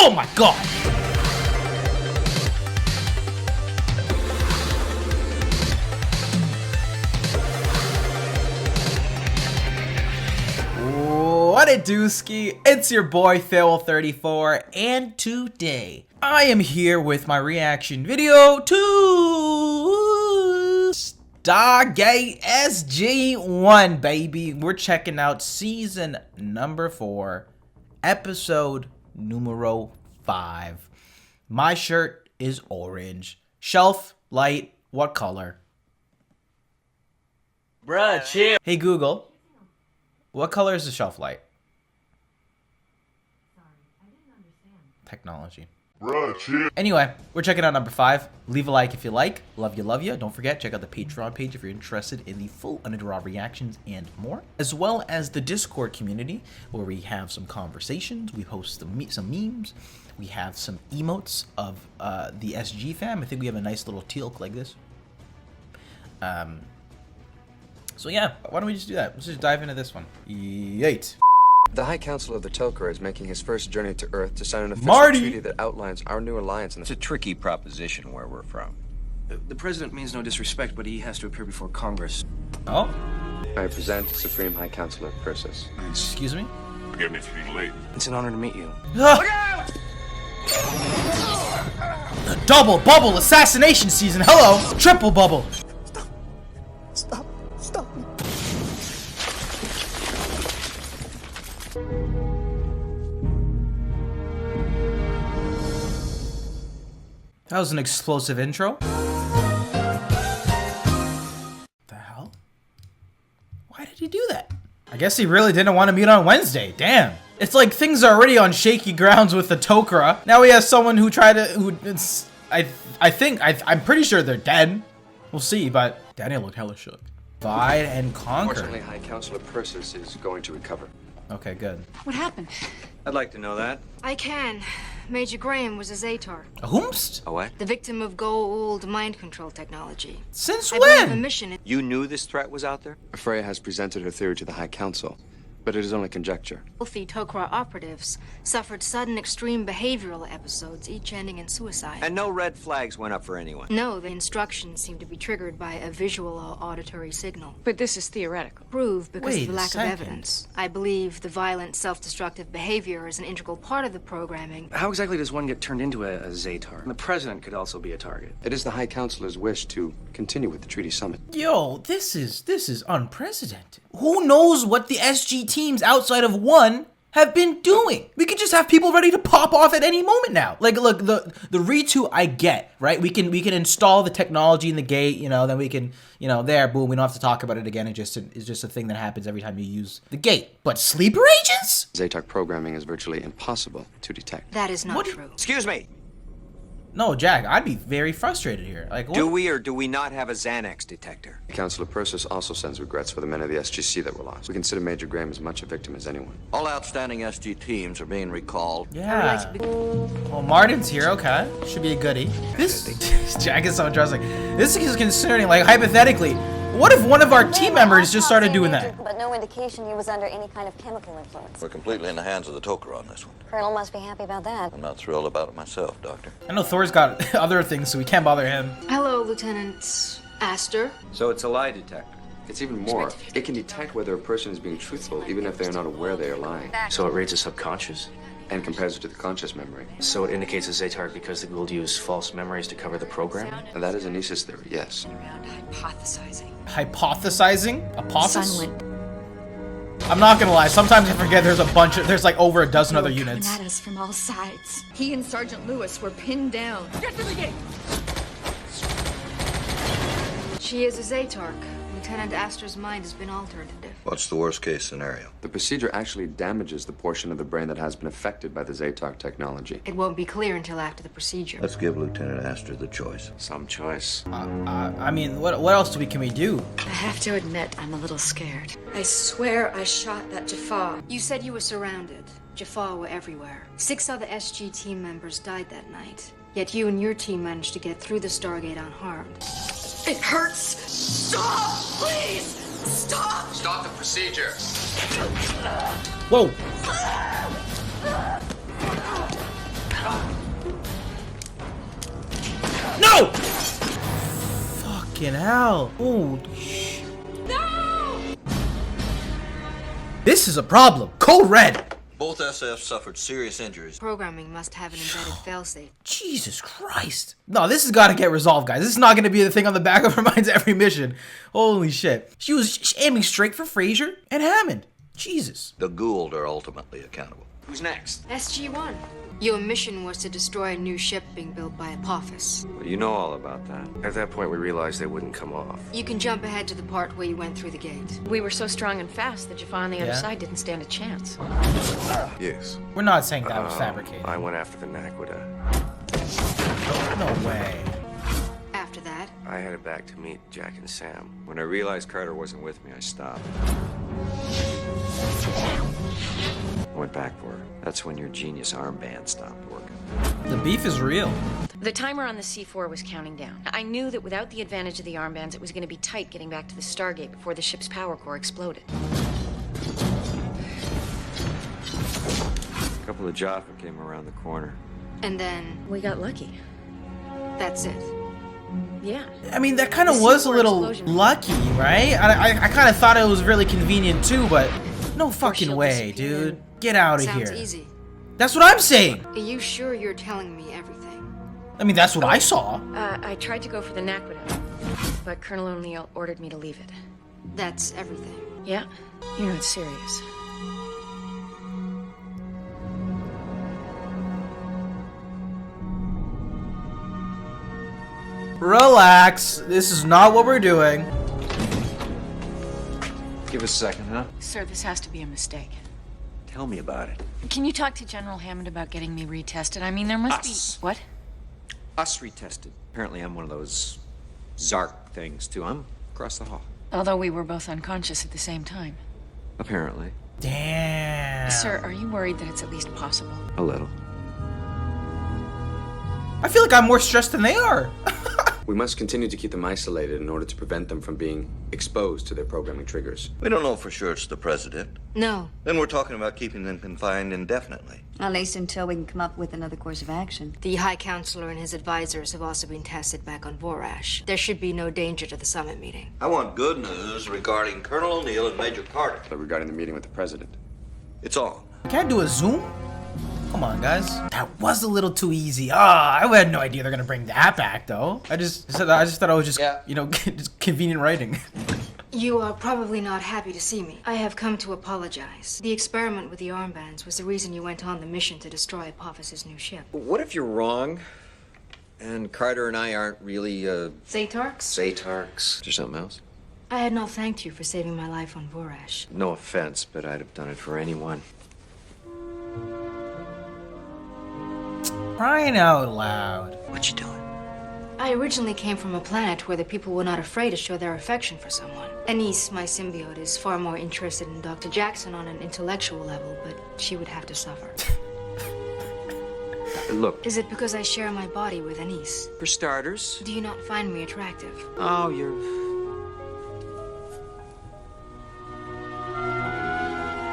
Oh my god! What it do, ski? It's your boy Phil34, and today I am here with my reaction video to Stargate SG-1, baby. We're checking out season number 4, episode numero 5. My shirt is orange. Shelf light, what color? Bruh, chill. Hey Google, what color is the shelf light? Technology. Anyway, we're checking out number 5. Leave a like if you like. Love you, love you. Don't forget, check out the Patreon page if you're interested in the full UNEDITED reactions and more, as well as the Discord community where we have some conversations. We post some memes. We have some emotes of the SG fam. I think we have a nice little teal like this. So yeah, why don't we just do that? Let's just dive into this one. Yeet. The High Council of the Tok'ra is making his first journey to Earth to sign an official treaty that outlines our new alliance. It's a tricky proposition where we're from. The president means no disrespect, but he has to appear before Congress. Oh? I present Supreme High Counselor Persis. Excuse me? Forgive me for being late. It's an honor to meet you. The double bubble assassination season. Hello, triple bubble. Stop. That was an explosive intro. The hell? Why did he do that? I guess he really didn't want to meet on Wednesday. Damn. It's like things are already on shaky grounds with the Tok'ra. Now we have someone who tried to, I'm pretty sure they're dead. We'll see, but Daniel looked hella shook. Divide and conquer. Fortunately, High Counselor Persis is going to recover. Okay, good. What happened? I'd like to know that. I can. Major Graham was a Zatarc. A whomst? A what? The victim of Goa'uld mind control technology. Since I believe a when? mission. You knew this threat was out there? Freya has presented her theory to the High Council, but it is only conjecture. Wealthy Tok'ra operatives suffered sudden extreme behavioral episodes, each ending in suicide. And no red flags went up for anyone? No, the instructions seem to be triggered by a visual or auditory signal. But this is theoretical. Prove because Wait of the a lack of second. evidence. I believe the violent, self-destructive behavior is an integral part of the programming. How exactly does one get turned into a Zatarc? The president could also be a target. It is the High Counselor's wish to continue with the treaty summit. Yo, this is unprecedented. Who knows what the SG teams outside of 1 have been doing? We could just have people ready to pop off at any moment now. Like, look, the Re2 I get, right? We can install the technology in the gate, you know, then we can, you know, there, boom, we don't have to talk about it again. It's just a thing that happens every time you use the gate. But sleeper agents? Zatarc programming is virtually impossible to detect. That is not What? true. Excuse me. No, Jack, I'd be very frustrated here. Like, what? Do we or do we not have a Xanax detector? Counselor Persis also sends regrets for the men of the SGC that were lost. We consider Major Graham as much a victim as anyone. All outstanding SG teams are being recalled. Yeah. Well, Martin's here, okay. Should be a goodie. This Jack is so interesting. This is concerning, like, hypothetically, what if one of our team members just started doing that? But no indication he was under any kind of chemical influence. We're completely in the hands of the Tok'ra on this one. Colonel must be happy about that. I'm not thrilled about it myself, Doctor. I know Thor's got other things, so we can't bother him. Hello, Lieutenant Astor. So it's a lie detector. It's even more. It can detect whether a person is being truthful, even if they are not aware they are lying, So it reads the subconscious? and compares it to the conscious memory. So it indicates a Zatarc because the Goa'uld use false memories to cover the program? And that is Anise's theory, yes. Around hypothesizing. Hypothesizing? Apophis? Sun went I'm not gonna lie, sometimes I forget there's like over a dozen other units. coming at us from all sides. He and Sergeant Lewis were pinned down. Get to the gate! She is a Zatarc. Lieutenant Astor's mind has been altered. What's the worst case scenario? The procedure actually damages the portion of the brain that has been affected by the Zatarc technology. It won't be clear until after the procedure. Let's give Lieutenant Astor the choice. Some choice. I mean, what else can we do? I have to admit, I'm a little scared. I swear I shot that Jafar. You said you were surrounded. Jafar were everywhere. 6 other SG team members died that night. Yet you and your team managed to get through the Stargate unharmed. It hurts! Stop! Please! Stop! Stop the procedure! Whoa! No! Fucking hell. Holy shit. No! This is a problem. Code red. Both SFs suffered serious injuries. Programming must have an embedded failsafe. Jesus Christ. No, this has got to get resolved, guys. This is not going to be the thing on the back of her mind's every mission. Holy shit. She was aiming straight for Fraser and Hammond. Jesus. The Gould are ultimately accountable. Who's next? SG-1. Your mission was to destroy a new ship being built by Apophis. Well, you know all about that. At that point, we realized they wouldn't come off. You can jump ahead to the part where you went through the gate. We were so strong and fast that Jafar on the other side didn't stand a chance. Yes. We're not saying that was fabricated. I went after the Naquita. No way. After that, I headed back to meet Jack and Sam. When I realized Carter wasn't with me, I stopped. Went back for her. That's when your genius armband stopped working. The beef is real. The timer on the C4 was counting down. I knew that without the advantage of the armbands, it was going to be tight getting back to the Stargate before the ship's power core exploded. A couple of Jaffa came around the corner. and then We got lucky. that's it. Yeah. I mean, that kind of was a little explosion. lucky, right? I kind of thought it was really convenient too, but no fucking she'll way, disappear. dude. Get out of Sounds here. easy. That's what I'm saying. Are you sure you're telling me everything? I mean, that's what I saw. I tried to go for the Naquita, but Colonel O'Neill ordered me to leave it. That's everything. Yeah? You know it's serious. Relax. This is not what we're doing. Give us a second, huh? Sir, this has to be a mistake. Tell me about it. Can you talk to General Hammond about getting me retested? I mean, there must Us. be... What? Us retested. Apparently I'm one of those Zark things, too. I'm across the hall. Although we were both unconscious at the same time. Apparently. Damn. Sir, are you worried that it's at least possible? A little. I feel like I'm more stressed than they are. We must continue to keep them isolated in order to prevent them from being exposed to their programming triggers. We don't know for sure it's the president. No. Then we're talking about keeping them confined indefinitely. At least until we can come up with another course of action. The High Counselor and his advisors have also been tested back on Vorash. There should be no danger to the summit meeting. I want good news regarding Colonel O'Neill and Major Carter. But regarding the meeting with the president, It's on. Can't do a zoom? Come on, guys. That was a little too easy. I had no idea they're gonna bring that back, though. I just thought it was just, you know, just convenient writing. You are probably not happy to see me. I have come to apologize. The experiment with the armbands was the reason you went on the mission to destroy Apophis' new ship. What if you're wrong? And Carter and I aren't really, Zatarcs? Zatarcs. Is there something else? I had not thanked you for saving my life on Vorash. No offense, but I'd have done it for anyone. Crying out loud. What you doing? I originally came from a planet where the people were not afraid to show their affection for someone. Anise, my symbiote, is far more interested in Dr. Jackson on an intellectual level, but she would have to suffer. Look, Is it because I share my body with Anise? for starters. Do you not find me attractive? Oh, you're...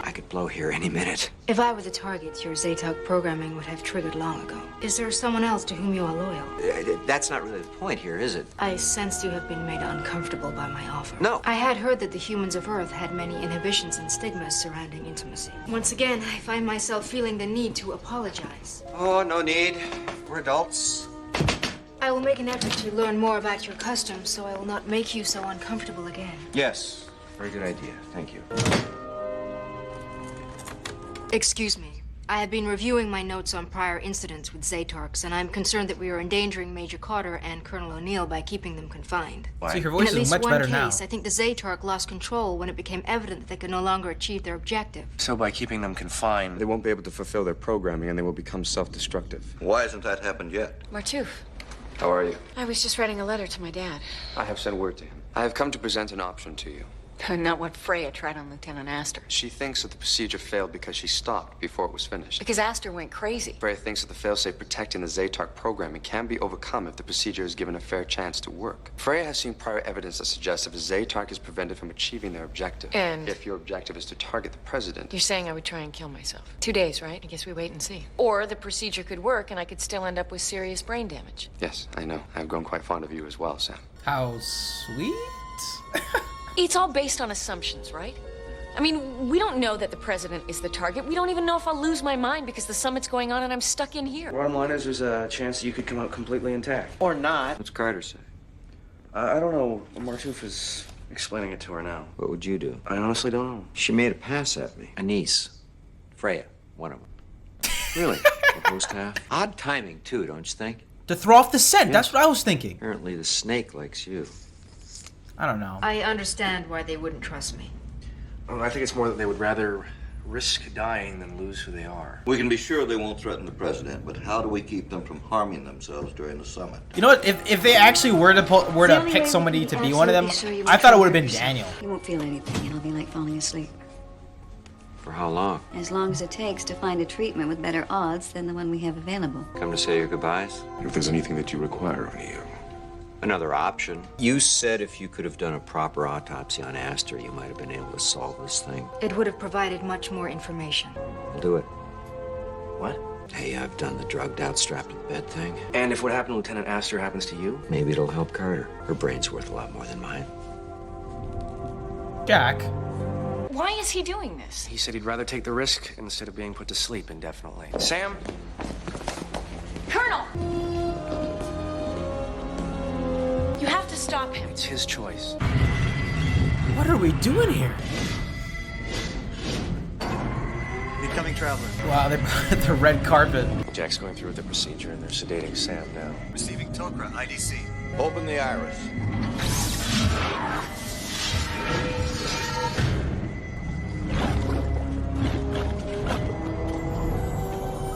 I could blow here any minute. If I were the target, your Zatarc programming would have triggered long ago. Is there someone else to whom you are loyal? That's not really the point here, is it? I sensed you have been made uncomfortable by my offer. No. I had heard that the humans of Earth had many inhibitions and stigmas surrounding intimacy. Once again, I find myself feeling the need to apologize. Oh, no need. We're adults. I will make an effort to learn more about your customs, so I will not make you so uncomfortable again. Yes. Very good idea. Thank you. Excuse me. I have been reviewing my notes on prior incidents with Zatarcs, and I'm concerned that we are endangering Major Carter and Colonel O'Neill by keeping them confined. See, her In voice at is least much one better case, now. I think the Zatarc lost control when it became evident that they could no longer achieve their objective. So by keeping them confined, they won't be able to fulfill their programming and they will become self-destructive. Why hasn't that happened yet? Martouf, How are you? I was just writing a letter to my dad. I have sent word to him. I have come to present an option to you. Not what Freya tried on Lieutenant Astor. She thinks that the procedure failed because she stopped before it was finished. Because Astor went crazy. Freya thinks that the failsafe protecting the Zatarc programming can be overcome if the procedure is given a fair chance to work. Freya has seen prior evidence that suggests if a Zatarc is prevented from achieving their objective, And? if your objective is to target the president, You're saying I would try and kill myself. 2 days, right? I guess we wait and see. Or the procedure could work and I could still end up with serious brain damage. yes, I know. I've grown quite fond of you as well, Sam. How sweet. It's all based on assumptions, right? I mean, we don't know that the president is the target. We don't even know if I'll lose my mind because the summit's going on and I'm stuck in here. Bottom line is there's a chance that you could come out completely intact. Or not. What's Carter say? I don't know. Martouf is explaining it to her now. What would you do? I honestly don't know. She made a pass at me. Anise. Freya. One of them. Really? The host half. Odd timing, too, don't you think? To throw off the scent. That's what I was thinking. Apparently the snake likes you. I don't know. I understand why they wouldn't trust me. I think it's more that they would rather risk dying than lose who they are. We can be sure they won't threaten the president, but how do we keep them from harming themselves during the summit? You know what? If they actually were to pick somebody to be one of them, I thought it would have been Daniel. You won't feel anything. It'll be like falling asleep. For how long? As long as it takes to find a treatment with better odds than the one we have available. Come to say your goodbyes? If there's anything that you require of me, Another option. You said if you could have done a proper autopsy on Astor, you might have been able to solve this thing. It would have provided much more information. We'll do it. What? Hey, I've done the drugged out, strapped to the bed thing. And if what happened to Lieutenant Astor happens to you? Maybe it'll help Carter. Her brain's worth a lot more than mine. Jack. Why is he doing this? He said he'd rather take the risk instead of being put to sleep indefinitely. Sam? Colonel! You have to stop him. It's his choice. What are we doing here? Incoming traveler. Wow, they brought the red carpet. Jack's going through with the procedure and they're sedating Sam now. Receiving Tok'ra, IDC. Open the iris.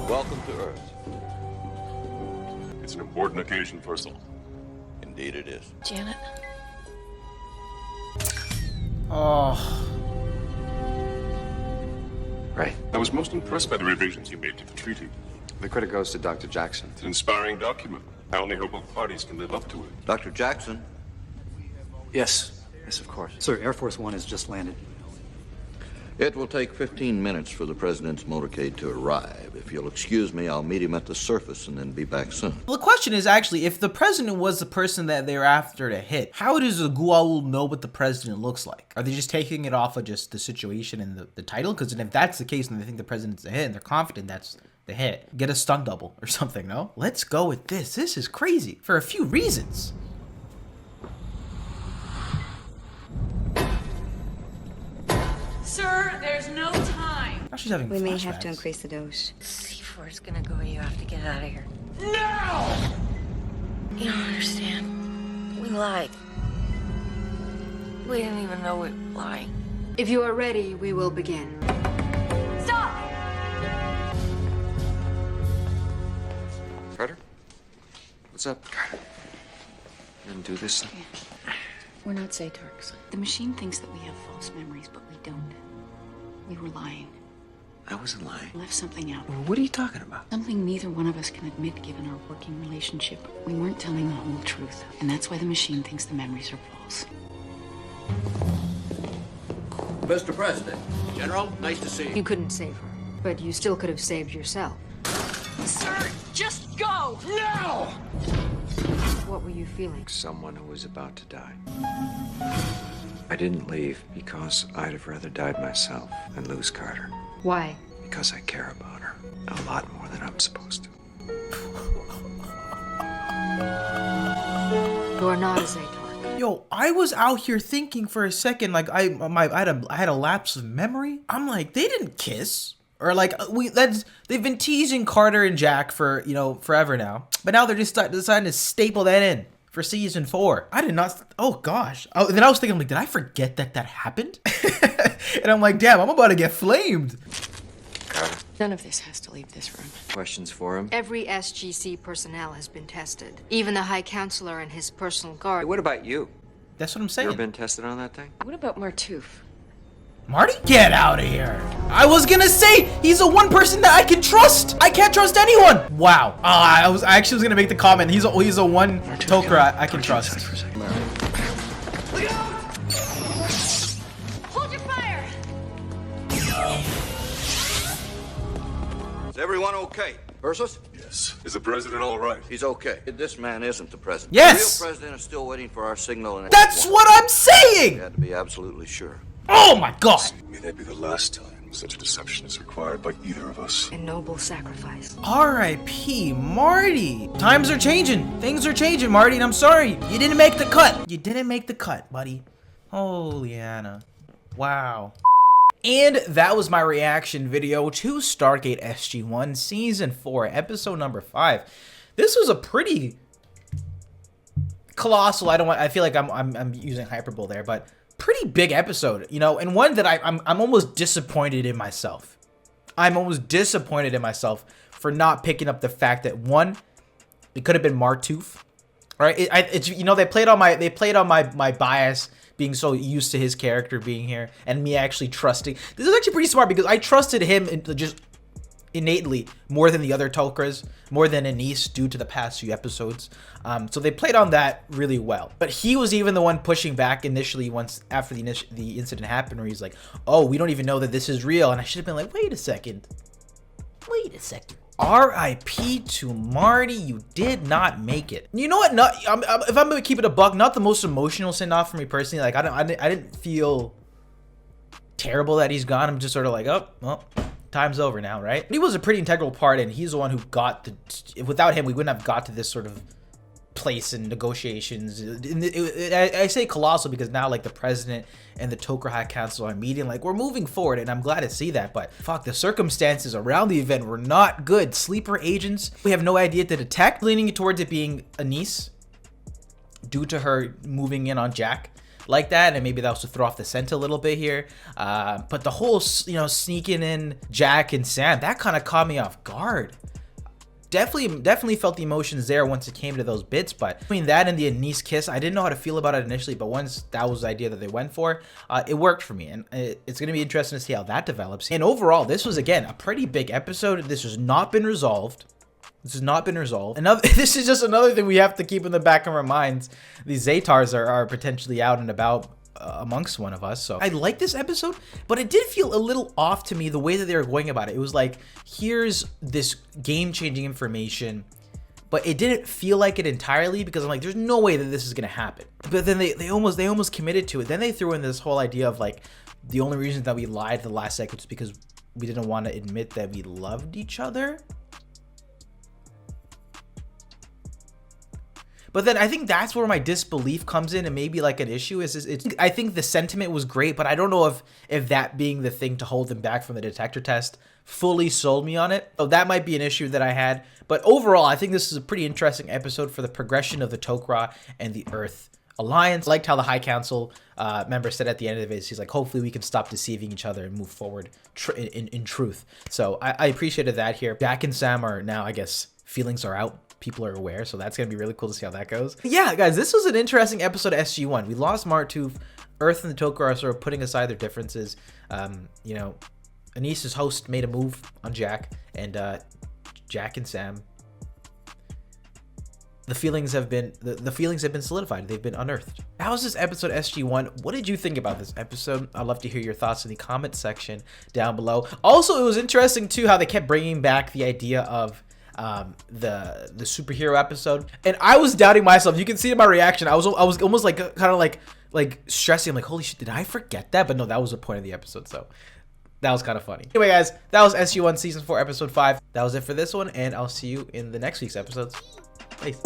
Welcome to Earth. it's an important occasion for us all. Indeed it is. Janet? Oh. Right. I was most impressed by the revisions you made to the treaty. The credit goes to Dr. Jackson. It's an inspiring document. I only hope both parties can live up to it. Dr. Jackson? Yes. Yes, of course. Sir, Air Force One has just landed. It will take 15 minutes for the president's motorcade to arrive. If you'll excuse me, I'll meet him at the surface and then be back soon. Well, the question is actually, if the president was the person that they were after to hit, how does the Gua'ul know what the president looks like? Are they just taking it off of just the situation and the title? Because if that's the case and they think the president's a hit and they're confident that's the hit, get a stunt double or something, no? Let's go with this. This is crazy for a few reasons. Sir, there's no time. Now she's having We may have flashbacks. to increase the dose. C4 is gonna go. You have to get out of here. No! You don't understand. We lied. We didn't even know we were lying. If you are ready, we will begin. Stop! Carter? What's up? Carter. You didn't do this thing? We're not Zatarcs. The machine thinks that we have false memories, but we don't. We were lying. I wasn't lying. We left something out. What are you talking about? Something neither one of us can admit given our working relationship. We weren't telling the whole truth, and that's why the machine thinks the memories are false. Mr. President. General, nice to see you. You couldn't save her, but you still could have saved yourself. Sir, just go! No! What were you feeling? Someone who was about to die. I didn't leave because I'd have rather died myself than lose Carter. Why? Because I care about her a lot more than I'm supposed to. You are not a Zatarc. Yo, I was out here thinking for a second, like I had a lapse of memory. I'm like, they didn't kiss. Or like they've been teasing Carter and Jack for, forever now. But now they're just deciding to staple that in for season 4. I did not. Oh gosh. Oh, and then I was thinking, like, did I forget that happened? And I'm like, damn, I'm about to get flamed. Carter, None of this has to leave this room. questions for him? Every SGC personnel has been tested. Even the High Counselor and his personal guard. Hey, what about you? That's what I'm You saying. ever been tested on that thing? What about Martouf? Marty? Get out of here. I was gonna say, he's the one person that I can trust. I can't trust anyone. Wow. I actually was gonna make the comment. He's a one Tok'ra I can trust. Hold your fire! Is everyone okay? Ursus? Yes. Is the president all right? He's okay. This man isn't the president. Yes! The real president is still waiting for our signal. And That's what I'm saying! We had to be absolutely sure. Oh my god! May that be the last time such a deception is required by either of us. A noble sacrifice. R.I.P. Marty. Times are changing. Things are changing, Marty, and I'm sorry. You didn't make the cut. You didn't make the cut, buddy. Holy Anna. Wow. And that was my reaction video to Stargate SG-1 Season 4, Episode number 5. This was a pretty colossal, I feel like I'm using hyperbole there, but pretty big episode, you know, and one that I'm almost disappointed in myself. I'm almost disappointed in myself for not picking up the fact that, one, it could have been Martouf, right? It's you know, they played on my bias, being so used to his character being here, and me actually trusting. This is actually pretty smart because I trusted him just innately more than the other Tok'ras, more than Anise due to the past few episodes. So they played on that really well. But he was even the one pushing back initially once after the incident happened, where he's like, "Oh, we don't even know that this is real." And I should have been like, "Wait a second. Wait a second." R.I.P. to Marty, you did not make it. You know what? If I'm gonna keep it a buck, not the most emotional send-off for me personally. Like I didn't feel terrible that he's gone. I'm just sort of like, oh, well, time's over now, right? He was a pretty integral part, and he's the one who got without him, we wouldn't have got to this sort of place in negotiations. I say colossal because now, like, the president and the Tok'ra High Council are meeting, like, we're moving forward, and I'm glad to see that. But fuck, the circumstances around the event were not good. Sleeper agents we have no idea to detect, leaning towards it being Anise due to her moving in on Jack like that, and maybe that was to throw off the scent a little bit here. But the whole, you know, sneaking in Jack and Sam, that kind of caught me off guard. Definitely felt the emotions there once it came to those bits, but between that and the Anise kiss, I didn't know how to feel about it initially, but once that was the idea that they went for, it worked for me, and it's going to be interesting to see how that develops. And overall, this was, again, a pretty big episode. This has not been resolved. This has not been resolved. This is just another thing we have to keep in the back of our minds. These Zatarcs are potentially out and about amongst one of us. So I like this episode, but it did feel a little off to me the way that they were going about it. It was like, here's this game-changing information, but it didn't feel like it entirely, because I'm like, there's no way that this is gonna happen. But then they almost committed to it. Then they threw in this whole idea of like, the only reason that we lied the last second was because we didn't want to admit that we loved each other. But then I think that's where my disbelief comes in, and maybe like an issue is I think the sentiment was great, but I don't know if that being the thing to hold them back from the detector test fully sold me on it. So that might be an issue that I had. But overall, I think this is a pretty interesting episode for the progression of the Tok'ra and the Earth Alliance. I liked how the High Council member said at the end of it, he's like, hopefully we can stop deceiving each other and move forward in truth. So I appreciated that here. Jack and Sam are now, I guess, feelings are out. People are aware, so that's gonna be really cool to see how that goes. But yeah, guys, this was an interesting episode of SG-1. We lost Martouf. Earth and the Tok'ra are sort of putting aside their differences. You know, Anise's host made a move on Jack, and Jack and Sam. The feelings have been solidified. They've been unearthed. How was this episode SG-1? What did you think about this episode? I'd love to hear your thoughts in the comment section down below. Also, it was interesting too how they kept bringing back the idea of the superhero episode, and I was doubting myself. You can see in my reaction, I was almost like kind of like stressing. I'm like, holy shit, did I forget that? But no, that was the point of the episode, so that was kind of funny. Anyway, guys, that was SG-1 Season 4 Episode 5. That was it for this one, and I'll see you in the next week's episodes. Peace.